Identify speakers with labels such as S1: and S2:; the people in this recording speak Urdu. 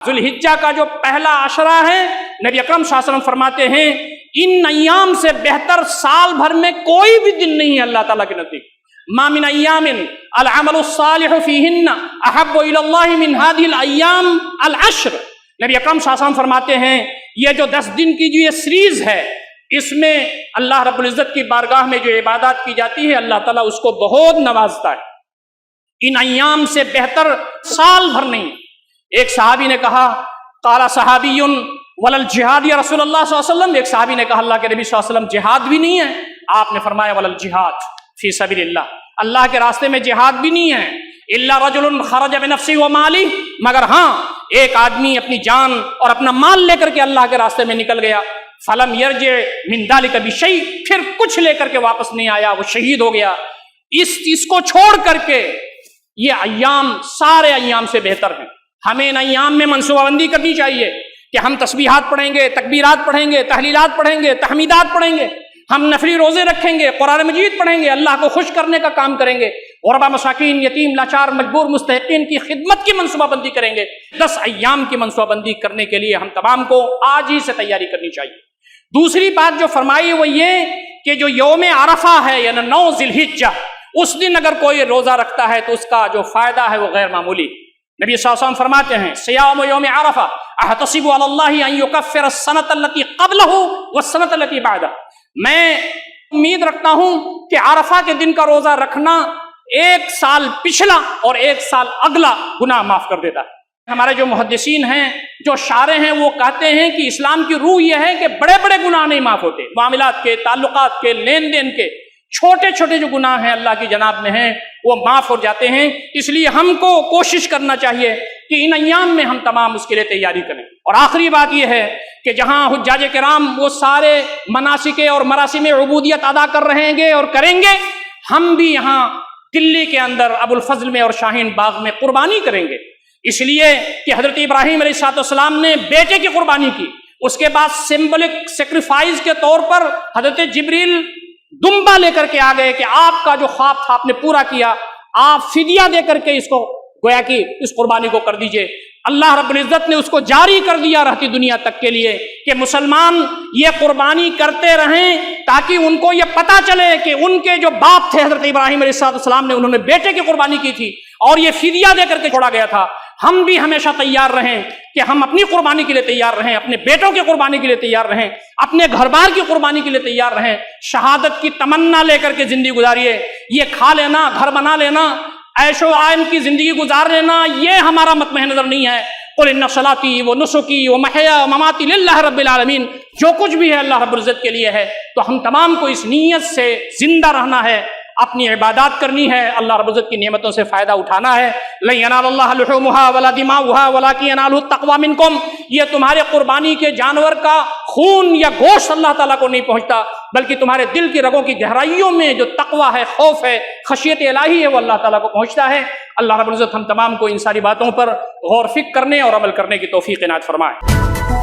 S1: ذوالحجہ کا جو پہلا عشرہ ہے، نبی اکرم صلی اللہ علیہ وسلم فرماتے ہیں ان ایام سے بہتر سال بھر میں کوئی بھی دن نہیں ہے اللہ تعالیٰ کے نزدیک۔ ما من ایام العمل الصالح فیہن احب الی اللہ من ہذہ الایام العشر۔ نبی اکرم صلی اللہ علیہ وسلم فرماتے ہیں یہ جو 10 دن کی جو یہ سیریز ہے، اس میں اللہ رب العزت کی بارگاہ میں جو عبادات کی جاتی ہے اللہ تعالیٰ اس کو بہت نوازتا ہے۔ ان ایام سے بہتر سال بھر نہیں۔ ایک صحابی نے کہا قال صحابی ولل جہاد یا رسول اللہ صلی اللہ علیہ وسلم، ایک صحابی نے کہا اللہ کے نبی صلی اللہ علیہ وسلم جہاد بھی نہیں ہے؟ آپ نے فرمایا ولل جہاد فی سبیل اللہ، اللہ کے راستے میں جہاد بھی نہیں ہے۔ الا رجل خرج بنفسه وماله، مگر ہاں ایک آدمی اپنی جان اور اپنا مال لے کر کے اللہ کے راستے میں نکل گیا، فلم یرجع من ذلک بشیء، پھر کچھ لے کر کے واپس نہیں آیا، وہ شہید ہو گیا۔ اس کو چھوڑ کر کے یہ ایام سارے ایام سے بہتر ہیں۔ ہمیں ان ایام میں منصوبہ بندی کرنی چاہیے کہ ہم تسبیحات پڑھیں گے، تکبیرات پڑھیں گے، تحلیلات پڑھیں گے، تحمیدات پڑھیں گے، ہم نفلی روزے رکھیں گے، قرآن مجید پڑھیں گے، اللہ کو خوش کرنے کا کام کریں گے، غربا مساکین، یتیم، لاچار، مجبور، مستحقین کی خدمت کی منصوبہ بندی کریں گے۔ 10 ایام کی منصوبہ بندی کرنے کے لیے ہم تمام کو آج ہی سے تیاری کرنی چاہیے۔ دوسری بات جو فرمائی وہ یہ کہ جو یوم عرفہ ہے یعنی 9 ذی الحجہ، اس دن اگر کوئی روزہ رکھتا ہے تو اس کا جو فائدہ ہے وہ غیر معمولی۔ نبی صلی اللہ علیہ وسلم فرماتے ہیں صیام یوم عرفہ احتسب علی اللہ ان یکفر السنۃ التي قبلہ والسنۃ التي بعدہ، میں امید رکھتا ہوں کہ عرفہ کے دن کا روزہ رکھنا 1 سال پچھلا اور 1 سال اگلا گناہ معاف کر دیتا ہے۔ ہمارے جو محدثین ہیں، جو شارح ہیں، وہ کہتے ہیں کہ اسلام کی روح یہ ہے کہ بڑے بڑے گناہ نہیں معاف ہوتے، معاملات کے، تعلقات کے، لین دین کے، چھوٹے چھوٹے جو گناہ ہیں اللہ کی جناب میں ہیں وہ معاف ہو جاتے ہیں۔ اس لیے ہم کو کوشش کرنا چاہیے کہ ان ایام میں ہم تمام اس کے لیے تیاری کریں۔ اور آخری بات یہ ہے کہ جہاں حجاج کرام وہ سارے مناسک اور مراسم عبودیت ادا کر رہے گے اور کریں گے، ہم بھی یہاں دلی کے اندر ابو الفضل میں اور شاہین باغ میں قربانی کریں گے، اس لیے کہ حضرت ابراہیم علیہ السلام نے بیٹے کی قربانی کی، اس کے بعد سمبولک سیکریفائز کے طور پر حضرت جبریل دمبا لے کر کے آ گئے کہ آپ کا جو خواب تھا آپ نے پورا کیا، آپ فدیہ دے کر کے اس کو گویا کہ اس قربانی کو کر دیجئے۔ اللہ رب العزت نے اس کو جاری کر دیا رہتی دنیا تک کے لیے کہ مسلمان یہ قربانی کرتے رہیں تاکہ ان کو یہ پتہ چلے کہ ان کے جو باپ تھے حضرت ابراہیم علیہ السلام نے، انہوں نے بیٹے کی قربانی کی تھی اور یہ فدیہ دے کر کے چھوڑا گیا تھا۔ ہم بھی ہمیشہ تیار رہیں کہ ہم اپنی قربانی کے لیے تیار رہیں، اپنے بیٹوں کی قربانی کے لیے تیار رہیں، اپنے گھر بار کی قربانی کے لیے تیار رہیں۔ شہادت کی تمنا لے کر کے زندگی گزاریے۔ یہ کھا لینا، گھر بنا لینا، عیش و آئم کی زندگی گزار لینا، یہ ہمارا مطمئن نظر نہیں ہے۔ قل ان صلاتی و نسکی و محیا و مماتی للہ رب العالمین، جو کچھ بھی ہے اللہ رب العزت کے لیے ہے، تو ہم تمام کو اس نیت سے زندہ رہنا ہے، اپنی عبادات کرنی ہے، اللہ رب العزت کی نعمتوں سے فائدہ اٹھانا ہے۔ لن ینال اللہ لحومها ولا دماؤها ولکن ینالہ التقوی منکم، یہ تمہارے قربانی کے جانور کا خون یا گوشت اللہ تعالیٰ کو نہیں پہنچتا، بلکہ تمہارے دل کی رگوں کی گہرائیوں میں جو تقوی ہے، خوف ہے، خشیت الہی ہے، وہ اللہ تعالیٰ کو پہنچتا ہے۔ اللہ رب العزت ہم تمام کو ان ساری باتوں پر غور فکر کرنے اور عمل کرنے کی توفیق عنایت فرمائے۔